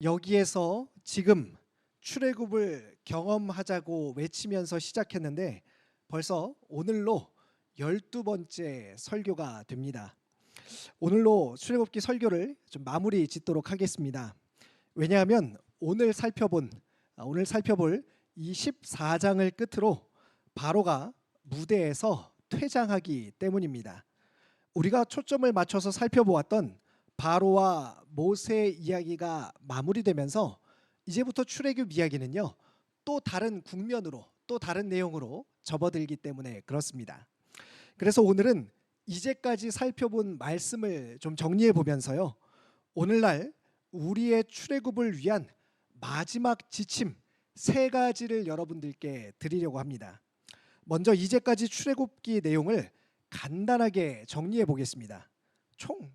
여기에서 지금 출애굽을 경험하자고 외치면서 시작했는데 벌써 오늘로 12번째 설교가 됩니다. 오늘로 출애굽기 설교를 좀 마무리 짓도록 하겠습니다. 왜냐하면 오늘 살펴볼 이 14장을 끝으로 바로가 무대에서 퇴장하기 때문입니다. 우리가 초점을 맞춰서 살펴보았던 바로와 모세 이야기가 마무리되면서 이제부터 출애굽 이야기는요, 또 다른 국면으로, 또 다른 내용으로 접어들기 때문에 그렇습니다. 그래서 오늘은 이제까지 살펴본 말씀을 좀 정리해 보면서요, 오늘날 우리의 출애굽을 위한 마지막 지침 3가지를 여러분들께 드리려고 합니다. 먼저 이제까지 출애굽기 내용을 간단하게 정리해 보겠습니다. 총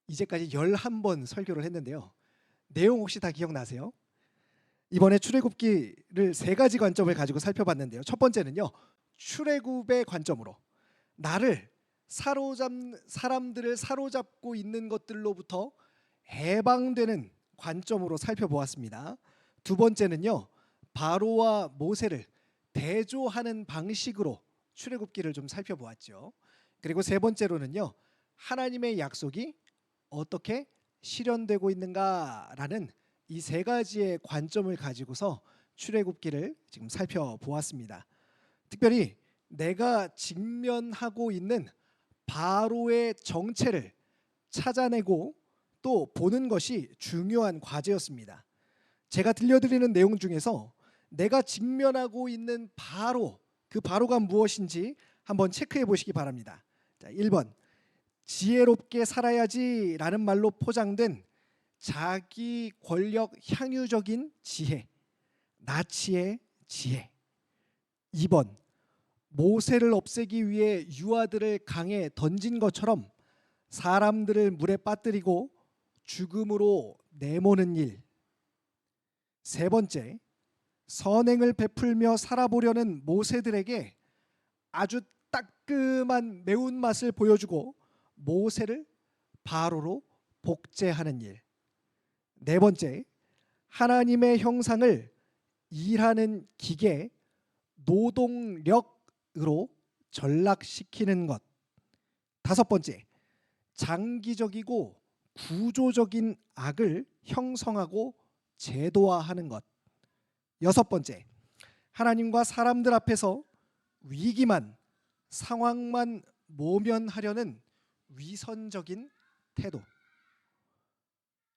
이제까지 11번 설교를 했는데요. 내용 혹시 다 기억나세요? 이번에 출애굽기를 3가지 관점을 가지고 살펴봤는데요. 첫 번째는요, 출애굽의 관점으로 사람들을 사로잡고 있는 것들로부터 해방되는 관점으로 살펴보았습니다. 두 번째는요, 바로와 모세를 대조하는 방식으로 출애굽기를 좀 살펴보았죠. 그리고 세 번째로는요, 하나님의 약속이 어떻게 실현되고 있는가라는 이 3가지의 관점을 가지고서 출애굽기를 지금 살펴보았습니다. 특별히 내가 직면하고 있는 바로의 정체를 찾아내고 또 보는 것이 중요한 과제였습니다. 제가 들려드리는 내용 중에서 내가 직면하고 있는 바로, 그 바로가 무엇인지 한번 체크해 보시기 바랍니다. 자, 1번, 지혜롭게 살아야지 라는 말로 포장된 자기 권력 향유적인 지혜, 나치의 지혜. 2번, 모세를 없애기 위해 유아들을 강에 던진 것처럼 사람들을 물에 빠뜨리고 죽음으로 내모는 일. 세 번째, 선행을 베풀며 살아보려는 모세들에게 아주 따끔한 매운맛을 보여주고 모세를 바로로 복제하는 일. 네 번째, 하나님의 형상을 일하는 기계, 노동력으로 전락시키는 것. 다섯 번째, 장기적이고 구조적인 악을 형성하고 제도화하는 것. 여섯 번째, 하나님과 사람들 앞에서 위기만, 상황만 모면하려는 위선적인 태도.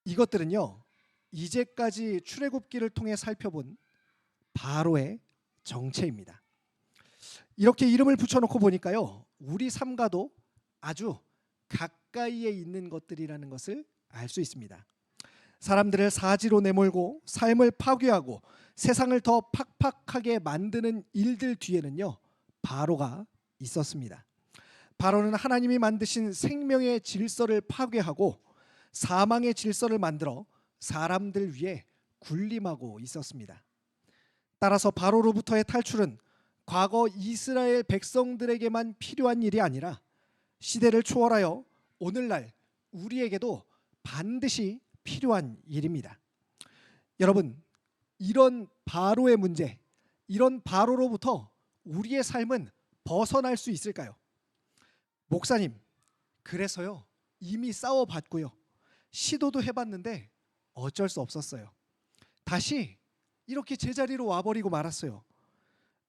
이것들은요, 이제까지 출애굽기를 통해 살펴본 바로의 정체입니다. 이렇게 이름을 붙여놓고 보니까요, 우리 삶과도 아주 가까이에 있는 것들이라는 것을 알 수 있습니다. 사람들을 사지로 내몰고 삶을 파괴하고 세상을 더 팍팍하게 만드는 일들 뒤에는요, 바로가 있었습니다. 바로는 하나님이 만드신 생명의 질서를 파괴하고 사망의 질서를 만들어 사람들 위에 군림하고 있었습니다. 따라서 바로로부터의 탈출은 과거 이스라엘 백성들에게만 필요한 일이 아니라 시대를 초월하여 오늘날 우리에게도 반드시 필요한 일입니다. 여러분, 이런 바로의 문제, 이런 바로로부터 우리의 삶은 벗어날 수 있을까요? 목사님, 그래서요, 이미 싸워봤고요, 시도도 해봤는데 어쩔 수 없었어요. 다시 이렇게 제자리로 와버리고 말았어요.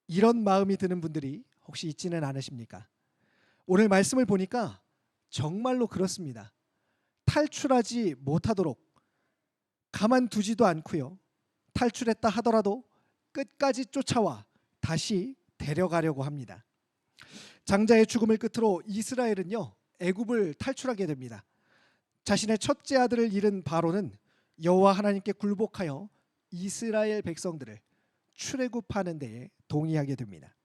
이런 마음이 드는 분들이 혹시 있지는 않으십니까? 오늘 말씀을 보니까 정말로 그렇습니다. 탈출하지 못하도록 가만두지도 않고요, 탈출했다 하더라도 끝까지 쫓아와 다시 데려가려고 합니다. 장자의 죽음을 끝으로 이스라엘은요, 애굽을 탈출하게 됩니다. 자신의 첫째 아들을 잃은 바로는 여호와 하나님께 굴복하여 이스라엘 백성들을 출애굽하는 데에 동의하게 됩니다.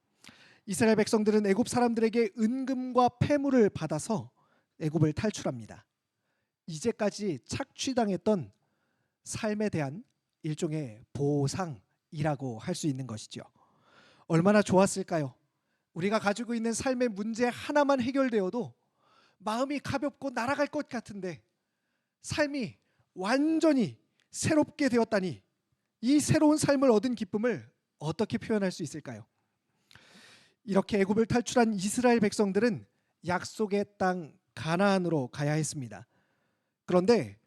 이스라엘 백성들은 애굽 사람들에게 은금과 폐물을 받아서 애굽을 탈출합니다. 이제까지 착취당했던 삶에 대한 일종의 보상이라고 할 수 있는 것이죠. 얼마나 좋았을까요? 우리가 가지고 있는 삶의 문제 하나만 해결되어도 마음이 가볍고 날아갈 것 같은데 삶이 완전히 새롭게 되었다니 이 새로운 삶을 얻은 기쁨을 어떻게 표현할 수 있을까요? 이렇게 애굽을 탈출한 이스라엘 백성들은 약속의 땅 가나안으로 가야 했습니다. 그런데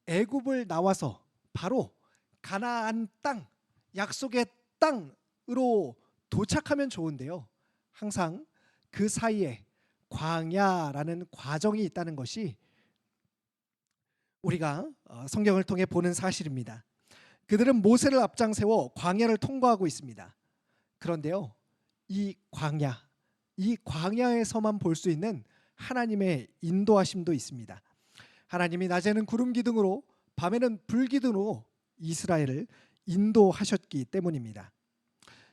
애굽을 나와서 바로 가나안 땅, 약속의 땅으로 도착하면 좋은데요. 항상 그 사이에 광야라는 과정이 있다는 것이 우리가 성경을 통해 보는 사실입니다. 그들은 모세를 앞장 세워 광야를 통과하고 있습니다. 그런데요, 이 광야에서만 볼 수 있는 하나님의 인도하심도 있습니다. 하나님이 낮에는 구름 기둥으로 밤에는 불 기둥으로 이스라엘을 인도하셨기 때문입니다.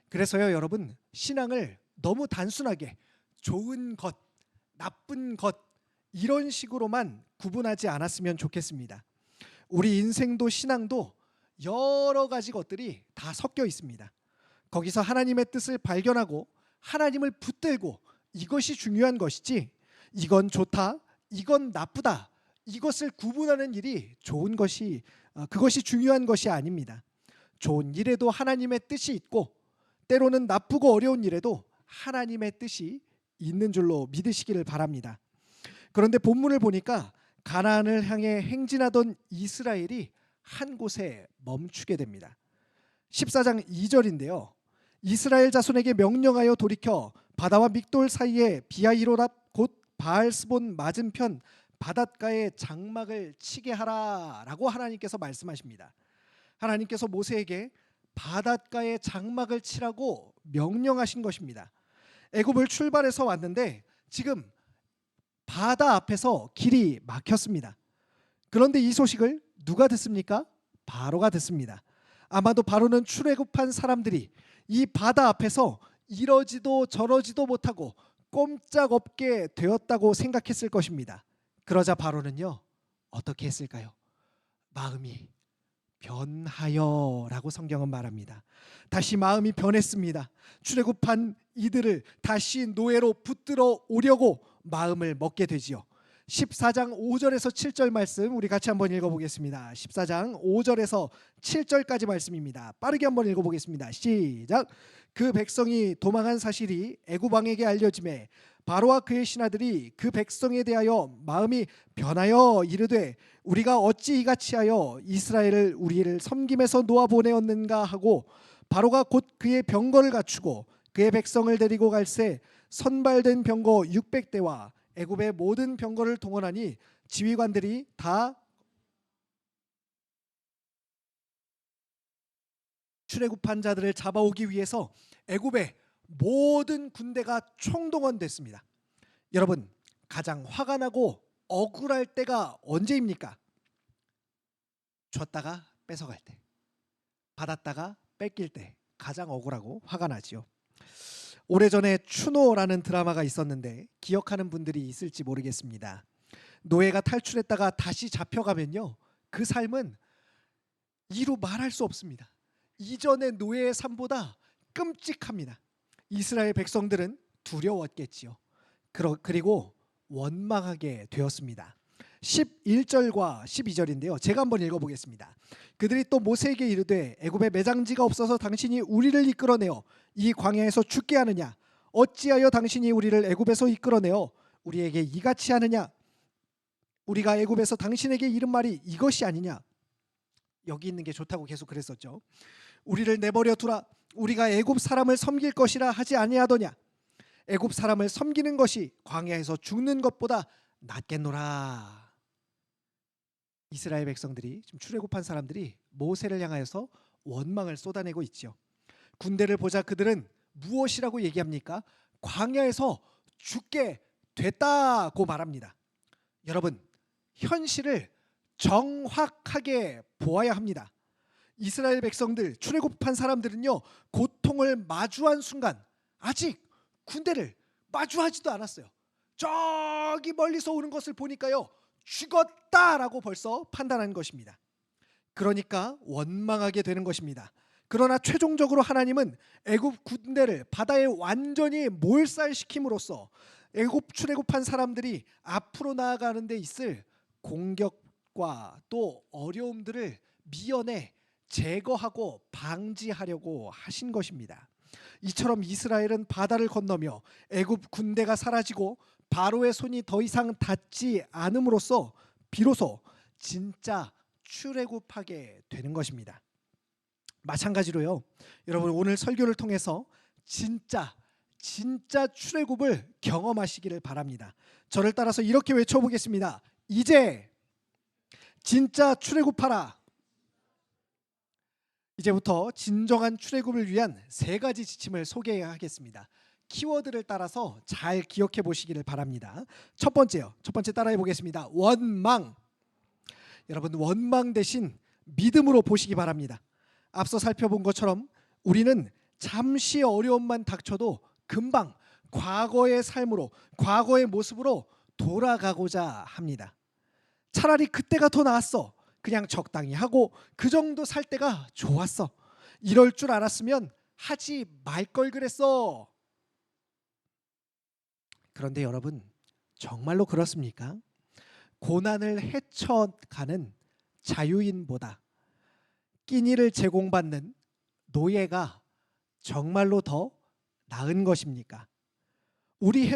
그래서요, 여러분, 신앙을 너무 단순하게 좋은 것, 나쁜 것 이런 식으로만 구분하지 않았으면 좋겠습니다. 우리 인생도 신앙도 여러 가지 것들이 다 섞여 있습니다. 거기서 하나님의 뜻을 발견하고 하나님을 붙들고 이것이 중요한 것이지, 이건 좋다, 이건 나쁘다, 이것을 구분하는 일이 그것이 중요한 것이 아닙니다. 좋은 일에도 하나님의 뜻이 있고 때로는 나쁘고 어려운 일에도 하나님의 뜻이 있는 줄로 믿으시기를 바랍니다. 그런데 본문을 보니까 가나안을 향해 행진하던 이스라엘이 한 곳에 멈추게 됩니다. 14장 2절인데요. 이스라엘 자손에게 명령하여 돌이켜 바다와 믹돌 사이에 비하히롯 곧 바알스본 맞은편 바닷가에 장막을 치게 하라라고 하나님께서 말씀하십니다. 하나님께서 모세에게 바닷가에 장막을 치라고 명령하신 것입니다. 애굽을 출발해서 왔는데 지금 바다 앞에서 길이 막혔습니다. 그런데 이 소식을 누가 듣습니까? 바로가 듣습니다. 아마도 바로는 출애굽한 사람들이 이 바다 앞에서 이러지도 저러지도 못하고 꼼짝없게 되었다고 생각했을 것입니다. 그러자 바로는요, 어떻게 했을까요? 마음이 변하여라고 성경은 말합니다. 다시 마음이 변했습니다. 출애굽한 이들을 다시 노예로 붙들어 오려고 마음을 먹게 되지요. 14장 5절에서 7절 말씀 우리 같이 한번 읽어보겠습니다. 14장 5절에서 7절까지 말씀입니다. 빠르게 한번 읽어보겠습니다. 시작. 그 백성이 도망한 사실이 애굽 왕에게 알려지매 바로와 그의 신하들이 그 백성에 대하여 마음이 변하여 이르되 우리가 어찌 이같이 하여 이스라엘을 우리를 섬김에서 놓아 보내었는가 하고 바로가 곧 그의 병거를 갖추고 그의 백성을 데리고 갈새 선발된 병거 600대와 애굽의 모든 병거를 동원하니 지휘관들이 다 출애굽한 자들을 잡아오기 위해서 애굽의 모든 군대가 총동원됐습니다. 여러분, 가장 화가 나고 억울할 때가 언제입니까? 줬다가 뺏어갈 때, 받았다가 뺏길 때 가장 억울하고 화가 나지요. 오래전에 추노라는 드라마가 있었는데 기억하는 분들이 있을지 모르겠습니다. 노예가 탈출했다가 다시 잡혀가면요, 그 삶은 이루 말할 수 없습니다. 이전의 노예의 삶보다 끔찍합니다. 이스라엘 백성들은 두려웠겠지요. 그리고 원망하게 되었습니다. 11절과 12절인데요. 제가 한번 읽어보겠습니다. 그들이 또 모세에게 이르되 애굽에 매장지가 없어서 당신이 우리를 이끌어내어 이 광야에서 죽게 하느냐? 어찌하여 당신이 우리를 애굽에서 이끌어내어 우리에게 이같이 하느냐? 우리가 애굽에서 당신에게 이른 말이 이것이 아니냐? 여기 있는 게 좋다고 계속 그랬었죠. 우리를 내버려 두라. 우리가 애굽 사람을 섬길 것이라 하지 아니하더냐? 애굽 사람을 섬기는 것이 광야에서 죽는 것보다 낫겠노라. 이스라엘 백성들이, 지금 출애굽한 사람들이 모세를 향하여서 원망을 쏟아내고 있죠. 군대를 보자 그들은 무엇이라고 얘기합니까? 광야에서 죽게 됐다고 말합니다. 여러분, 현실을 정확하게 보아야 합니다. 이스라엘 백성들, 출애굽한 사람들은요, 고통을 마주한 순간 아직 군대를 마주하지도 않았어요. 저기 멀리서 오는 것을 보니까요, 죽었다라고 벌써 판단한 것입니다. 그러니까 원망하게 되는 것입니다. 그러나 최종적으로 하나님은 애굽 군대를 바다에 완전히 몰살시킴으로써 애굽 출애굽한 사람들이 앞으로 나아가는 데 있을 공격과 또 어려움들을 미연에 제거하고 방지하려고 하신 것입니다. 이처럼 이스라엘은 바다를 건너며 애굽 군대가 사라지고 바로의 손이 더 이상 닿지 않음으로써 비로소 진짜 출애굽하게 되는 것입니다. 마찬가지로요, 여러분 오늘 설교를 통해서 진짜 출애굽을 경험하시기를 바랍니다. 저를 따라서 이렇게 외쳐보겠습니다. 이제 진짜 출애굽하라. 이제부터 진정한 출애굽을 위한 세 가지 지침을 소개하겠습니다. 키워드를 따라서 잘 기억해 보시기를 바랍니다. 첫 번째 따라해 보겠습니다. 원망. 여러분, 원망 대신 믿음으로 보시기 바랍니다. 앞서 살펴본 것처럼 우리는 잠시 어려움만 닥쳐도 금방 과거의 삶으로, 과거의 모습으로 돌아가고자 합니다. 차라리 그때가 더 나았어. 그냥 적당히 하고 그 정도 살 때가 좋았어. 이럴 줄 알았으면 하지 말 걸 그랬어. 그런데 여러분, 정말로 그렇습니까? 고난을 헤쳐가는 자유인보다 끼니를 제공받는 노예가 정말로 더 나은 것입니까? 우리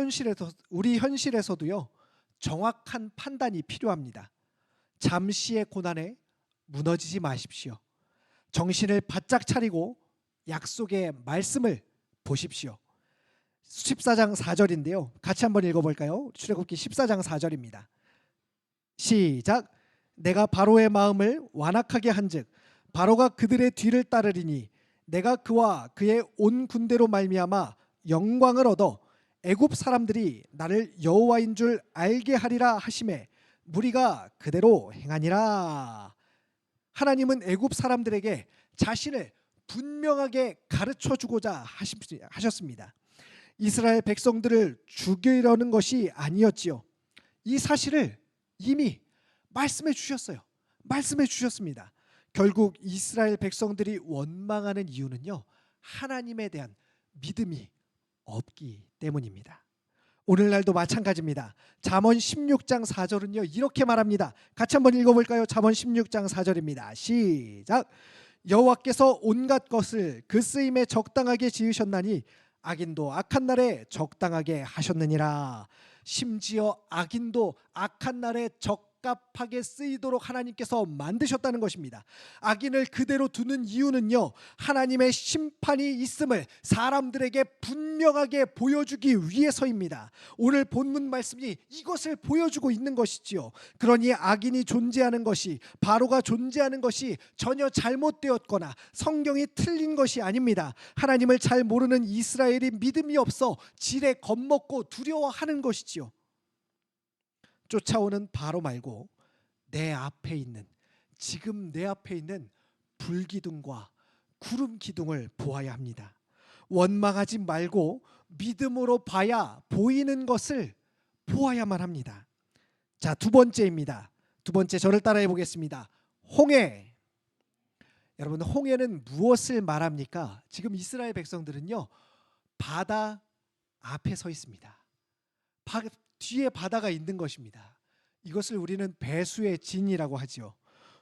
현실에서도요, 정확한 판단이 필요합니다. 잠시의 고난에 무너지지 마십시오. 정신을 바짝 차리고 약속의 말씀을 보십시오. 14장 4절인데요. 같이 한번 읽어볼까요? 출애굽기 14장 4절입니다. 시작. 내가 바로의 마음을 완악하게 한즉 바로가 그들의 뒤를 따르리니 내가 그와 그의 온 군대로 말미암아 영광을 얻어 애굽 사람들이 나를 여호와인 줄 알게 하리라 하시매 무리가 그대로 행하니라. 하나님은 애굽 사람들에게 자신을 분명하게 가르쳐 주고자 하셨습니다. 이스라엘 백성들을 죽이려는 것이 아니었지요. 이 사실을 이미 말씀해 주셨어요. 말씀해 주셨습니다. 결국 이스라엘 백성들이 원망하는 이유는요, 하나님에 대한 믿음이 없기 때문입니다. 오늘날도 마찬가지입니다. 잠언 16장 4절은요 이렇게 말합니다. 같이 한번 읽어볼까요? 잠언 16장 4절입니다. 시작. 여호와께서 온갖 것을 그 쓰임에 적당하게 지으셨나니 악인도 악한 날에 적당하게 하셨느니라. 심지어 악인도 악한 날에 적합하게 쓰이도록 하나님께서 만드셨다는 것입니다. 악인을 그대로 두는 이유는요, 하나님의 심판이 있음을 사람들에게 분명하게 보여주기 위해서입니다. 오늘 본문 말씀이 이것을 보여주고 있는 것이지요. 그러니 악인이 존재하는 것이, 바로가 존재하는 것이 전혀 잘못되었거나 성경이 틀린 것이 아닙니다. 하나님을 잘 모르는 이스라엘이 믿음이 없어 지레 겁먹고 두려워하는 것이지요. 쫓아오는 바로 말고 지금 내 앞에 있는 불기둥과 구름 기둥을 보아야 합니다. 원망하지 말고 믿음으로 봐야 보이는 것을 보아야만 합니다. 자, 두 번째입니다. 두 번째, 저를 따라해 보겠습니다. 홍해. 여러분, 홍해는 무엇을 말합니까? 지금 이스라엘 백성들은요, 바다 앞에 서 있습니다. 뒤에 바다가 있는 것입니다. 이것을 우리는 배수의 진이라고 하죠.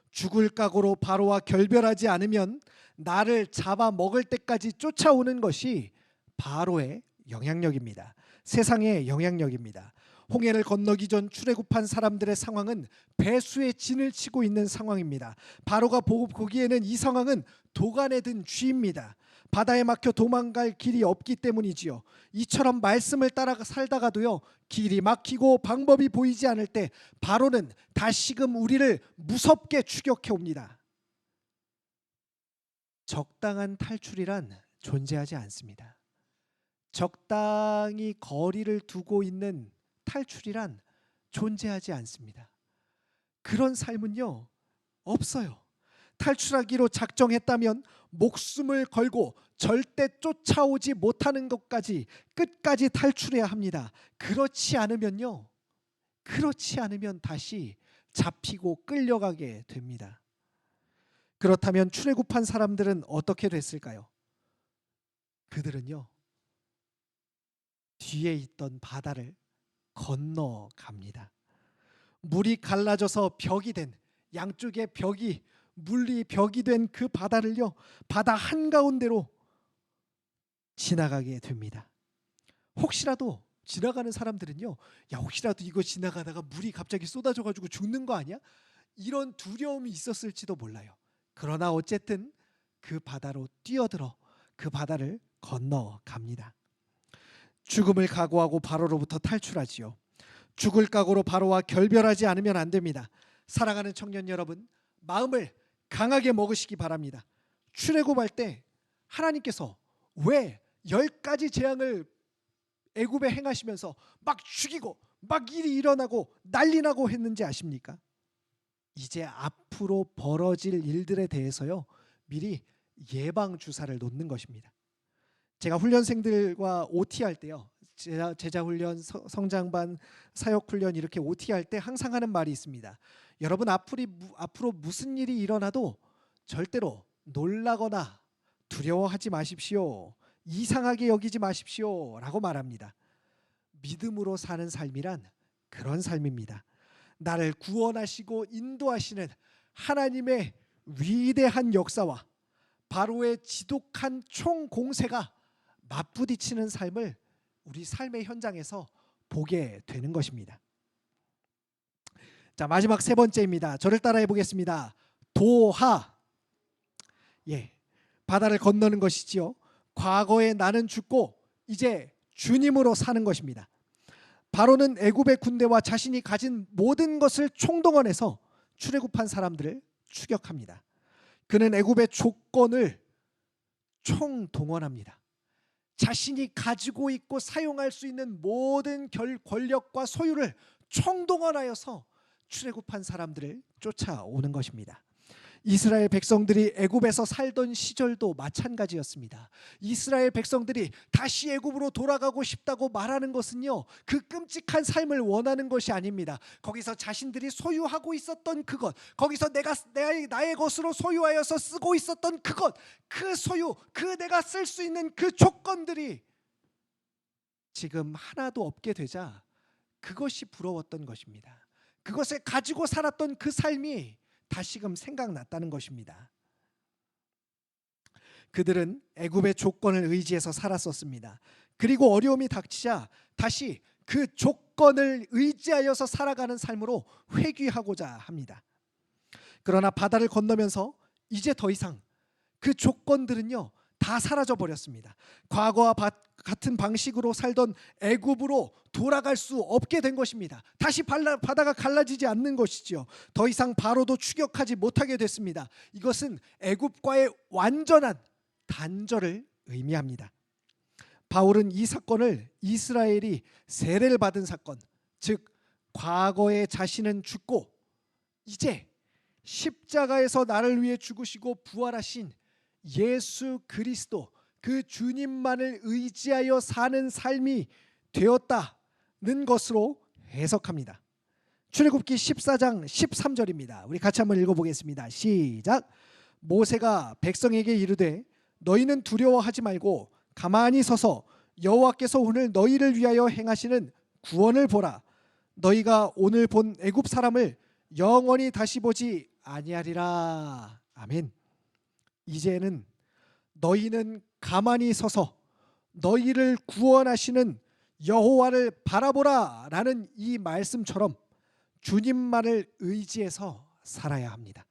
죽을 각오로 바로와 결별하지 않으면 나를 잡아 먹을 때까지 쫓아오는 것이 바로의 영향력입니다. 세상의 영향력입니다. 홍해를 건너기 전 출애굽한 사람들의 상황은 배수의 진을 치고 있는 상황입니다. 바로가 보기에는 이 상황은 도간에 든 쥐입니다. 바다에 막혀 도망갈 길이 없기 때문이지요. 이처럼 말씀을 따라 살다가도요, 길이 막히고 방법이 보이지 않을 때 바로는 다시금 우리를 무섭게 추격해 옵니다. 적당한 탈출이란 존재하지 않습니다. 적당히 거리를 두고 있는 탈출이란 존재하지 않습니다. 그런 삶은요, 없어요. 탈출하기로 작정했다면 목숨을 걸고 절대 쫓아오지 못하는 것까지 끝까지 탈출해야 합니다. 그렇지 않으면 다시 잡히고 끌려가게 됩니다. 그렇다면 출애굽한 사람들은 어떻게 됐을까요? 그들은요, 뒤에 있던 바다를 건너갑니다. 물이 갈라져서 벽이 된, 양쪽에 벽이 물리 벽이 된 그 바다를요, 바다 한가운데로 지나가게 됩니다. 혹시라도 지나가는 사람들은요, 야, 혹시라도 이거 지나가다가 물이 갑자기 쏟아져 가지고 죽는 거 아니야? 이런 두려움이 있었을지도 몰라요. 그러나 어쨌든 그 바다로 뛰어들어 그 바다를 건너갑니다. 죽음을 각오하고 바로로부터 탈출하지요. 죽을 각오로 바로와 결별하지 않으면 안 됩니다. 사랑하는 청년 여러분, 마음을 강하게 먹으시기 바랍니다. 출애굽할 때 하나님께서 왜 10가지 재앙을 애굽에 행하시면서 막 죽이고 막 일이 일어나고 난리 나고 했는지 아십니까? 이제 앞으로 벌어질 일들에 대해서요, 미리 예방 주사를 놓는 것입니다. 제가 훈련생들과 OT 할 때요, 제자 훈련, 성장반, 사역 훈련 이렇게 OT 할 때 항상 하는 말이 있습니다. 여러분, 앞으로 무슨 일이 일어나도 절대로 놀라거나 두려워하지 마십시오. 이상하게 여기지 마십시오. 라고 말합니다. 믿음으로 사는 삶이란 그런 삶입니다. 나를 구원하시고 인도하시는 하나님의 위대한 역사와 바로의 지독한 총공세가 맞부딪히는 삶을 우리 삶의 현장에서 보게 되는 것입니다. 자, 마지막 세 번째입니다. 저를 따라해 보겠습니다. 도하. 예, 바다를 건너는 것이지요. 과거에 나는 죽고 이제 주님으로 사는 것입니다. 바로는 애굽의 군대와 자신이 가진 모든 것을 총동원해서 출애굽한 사람들을 추격합니다. 그는 애굽의 조건을 총동원합니다. 자신이 가지고 있고 사용할 수 있는 모든 권력과 소유를 총동원하여서 출애굽한 사람들을 쫓아오는 것입니다. 이스라엘 백성들이 애굽에서 살던 시절도 마찬가지였습니다. 이스라엘 백성들이 다시 애굽으로 돌아가고 싶다고 말하는 것은요, 그 끔찍한 삶을 원하는 것이 아닙니다. 거기서 자신들이 소유하고 있었던 그것, 거기서 나의 것으로 소유하여서 쓰고 있었던 그것, 그 소유, 그 내가 쓸 수 있는 그 조건들이 지금 하나도 없게 되자 그것이 부러웠던 것입니다. 그것을 가지고 살았던 그 삶이 다시금 생각났다는 것입니다. 그들은 애굽의 조건을 의지해서 살았었습니다. 그리고 어려움이 닥치자 다시 그 조건을 의지하여서 살아가는 삶으로 회귀하고자 합니다. 그러나 바다를 건너면서 이제 더 이상 그 조건들은요, 다 사라져 버렸습니다. 과거와 같은 방식으로 살던 애굽으로 돌아갈 수 없게 된 것입니다. 다시 바다가 갈라지지 않는 것이지요. 더 이상 바로도 추격하지 못하게 됐습니다. 이것은 애굽과의 완전한 단절을 의미합니다. 바울은 이 사건을 이스라엘이 세례를 받은 사건, 즉 과거에 자신은 죽고 이제 십자가에서 나를 위해 죽으시고 부활하신 예수 그리스도, 그 주님만을 의지하여 사는 삶이 되었다는 것으로 해석합니다. 출애굽기 14장 13절입니다. 우리 같이 한번 읽어보겠습니다. 시작. 모세가 백성에게 이르되 너희는 두려워하지 말고 가만히 서서 여호와께서 오늘 너희를 위하여 행하시는 구원을 보라. 너희가 오늘 본 애굽 사람을 영원히 다시 보지 아니하리라. 아멘. 이제는 너희는 가만히 서서 너희를 구원하시는 여호와를 바라보라 라는 이 말씀처럼 주님만을 의지해서 살아야 합니다.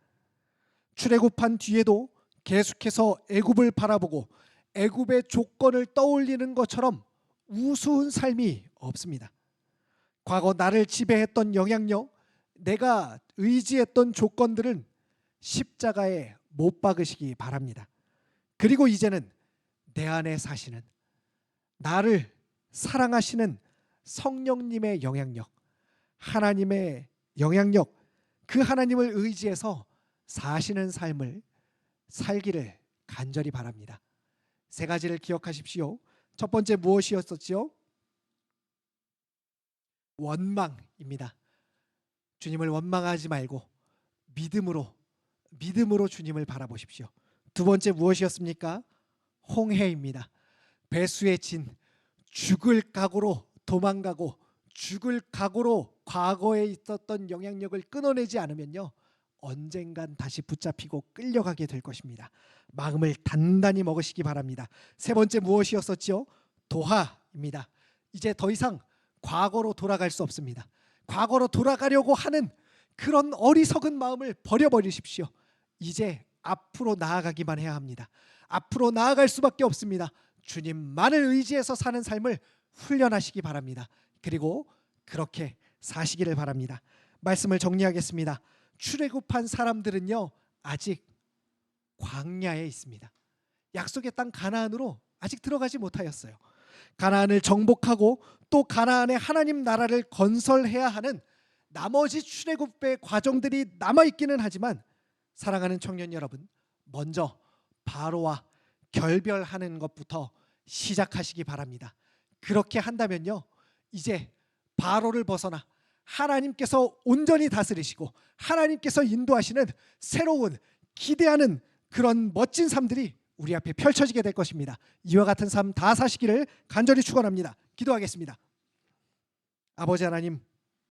출애굽한 뒤에도 계속해서 애굽을 바라보고 애굽의 조건을 떠올리는 것처럼 우스운 삶이 없습니다. 과거 나를 지배했던 영향력, 내가 의지했던 조건들은 십자가에 못 박으시기 바랍니다. 그리고 이제는 내 안에 사시는 나를 사랑하시는 성령님의 영향력, 하나님의 영향력, 그 하나님을 의지해서 사시는 삶을 살기를 간절히 바랍니다. 세 가지를 기억하십시오. 첫 번째 무엇이었었지요? 원망입니다. 주님을 원망하지 말고 믿음으로 주님을 바라보십시오. 두 번째 무엇이었습니까? 홍해입니다. 배수의 진, 죽을 각오로 도망가고 죽을 각오로 과거에 있었던 영향력을 끊어내지 않으면요, 언젠간 다시 붙잡히고 끌려가게 될 것입니다. 마음을 단단히 먹으시기 바랍니다. 세 번째 무엇이었었지요? 도하입니다. 이제 더 이상 과거로 돌아갈 수 없습니다. 과거로 돌아가려고 하는 그런 어리석은 마음을 버려버리십시오. 이제 앞으로 나아가기만 해야 합니다. 앞으로 나아갈 수밖에 없습니다. 주님만을 의지해서 사는 삶을 훈련하시기 바랍니다. 그리고 그렇게 사시기를 바랍니다. 말씀을 정리하겠습니다. 출애굽한 사람들은요, 아직 광야에 있습니다. 약속의 땅 가나안으로 아직 들어가지 못하였어요. 가나안을 정복하고 또 가나안의 하나님 나라를 건설해야 하는 나머지 출애굽의 과정들이 남아있기는 하지만, 사랑하는 청년 여러분, 먼저 바로와 결별하는 것부터 시작하시기 바랍니다. 그렇게 한다면요, 이제 바로를 벗어나 하나님께서 온전히 다스리시고 하나님께서 인도하시는 새로운 기대하는 그런 멋진 삶들이 우리 앞에 펼쳐지게 될 것입니다. 이와 같은 삶 다 사시기를 간절히 축원합니다. 기도하겠습니다. 아버지 하나님,